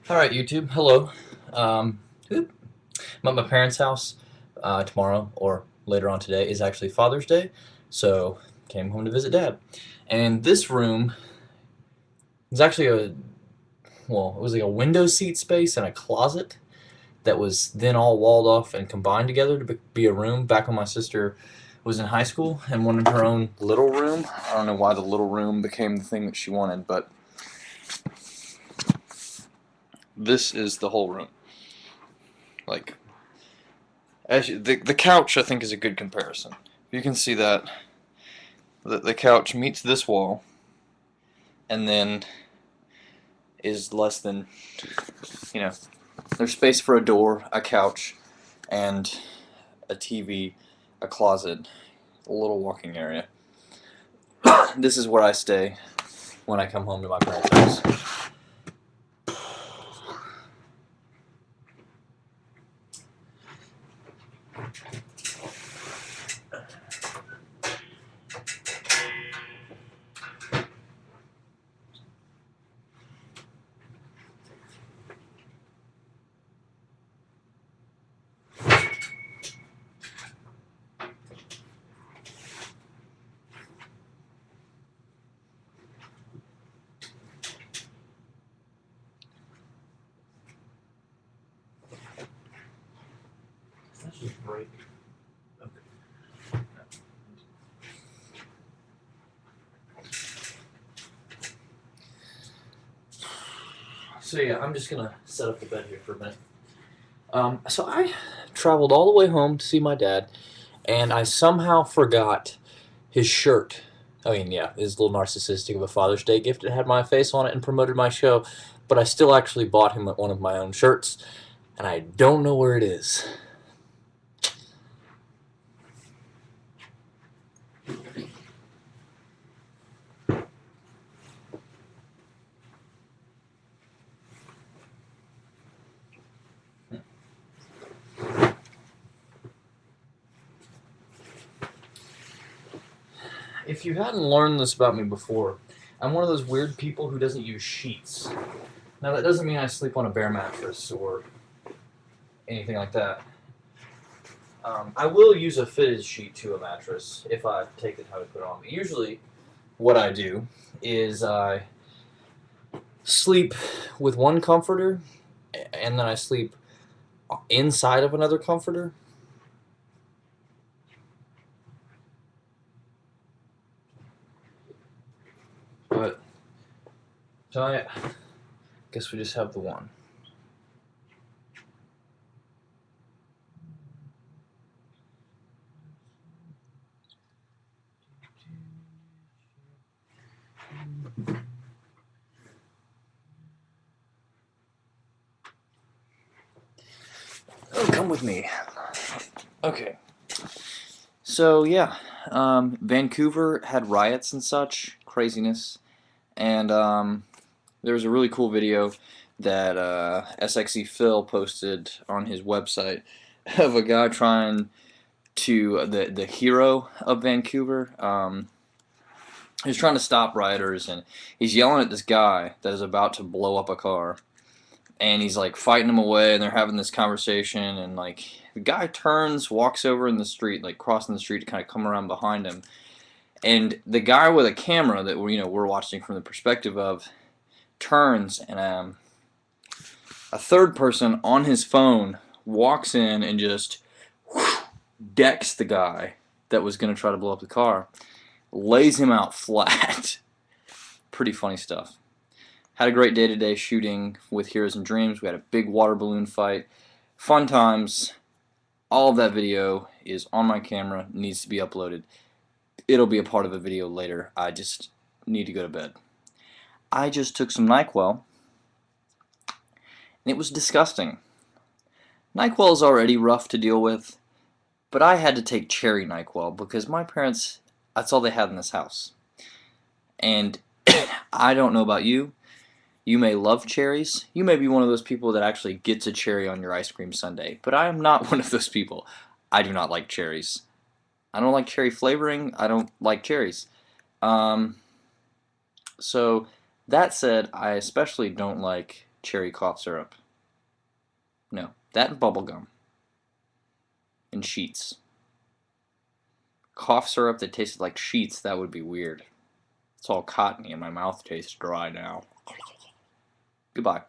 Alright, YouTube. Hello. Oop. I'm at my parents' house. Tomorrow, or later on today, is actually Father's Day, so came home to visit Dad. And this room is actually it was like a window seat space and a closet that was then all walled off and combined together to be a room back when my sister was in high school and wanted her own little room. I don't know why the little room became the thing that she wanted, but this is the whole room. Like, the couch, I think, is a good comparison. You can see that the couch meets this wall, and then is less than, you know, there's space for a door, a couch, and a TV, a closet, a little walking area. This is where I stay when I come home to my parents' house. That's just break. Okay. So yeah, I'm just gonna set up the bed here for a minute. So I traveled all the way home to see my dad, and I somehow forgot his shirt. I mean, yeah, it's a little narcissistic of a Father's Day gift. It had my face on it and promoted my show, but I still actually bought him one of my own shirts, and I don't know where it is. If you hadn't learned this about me before, I'm one of those weird people who doesn't use sheets. Now, that doesn't mean I sleep on a bare mattress or anything like that. I will use a fitted sheet to a mattress if I take the time to put it on. But usually, what I do is I sleep with one comforter, and then I sleep inside of another comforter. But so I guess we just have the one. Oh, come with me. Okay. So yeah, Vancouver had riots and such craziness, and there was a really cool video that SXE Phil posted on his website of a guy trying to the hero of Vancouver. He's trying to stop rioters, and he's yelling at this guy that is about to blow up a car, and he's like fighting him away, and they're having this conversation, and like the guy turns, walks over in the street, like crossing the street to kind of come around behind him, and the guy with a camera that we're watching from the perspective of turns, and a third person on his phone walks in and just decks the guy that was going to try to blow up the car, lays him out flat. Pretty funny stuff. Had a great day today shooting with Heroes and Dreams. We had a big water balloon fight. Fun times. All of that video is on my camera, needs to be uploaded. It'll be a part of a video later. I just need to go to bed. I just took some Nyquil, and it was disgusting. Nyquil is already rough to deal with, but I had to take cherry Nyquil because my parents, that's all they had in this house. And I don't know about you. You may love cherries. You may be one of those people that actually gets a cherry on your ice cream sundae, but I am not one of those people. I do not like cherries. I don't like cherry flavoring. I don't like cherries. Um, so that said, I especially don't like cherry cough syrup. No, that and bubble gum. In sheets. Cough syrup that tasted like sheets, that would be weird. It's all cottony and my mouth tastes dry now. Goodbye.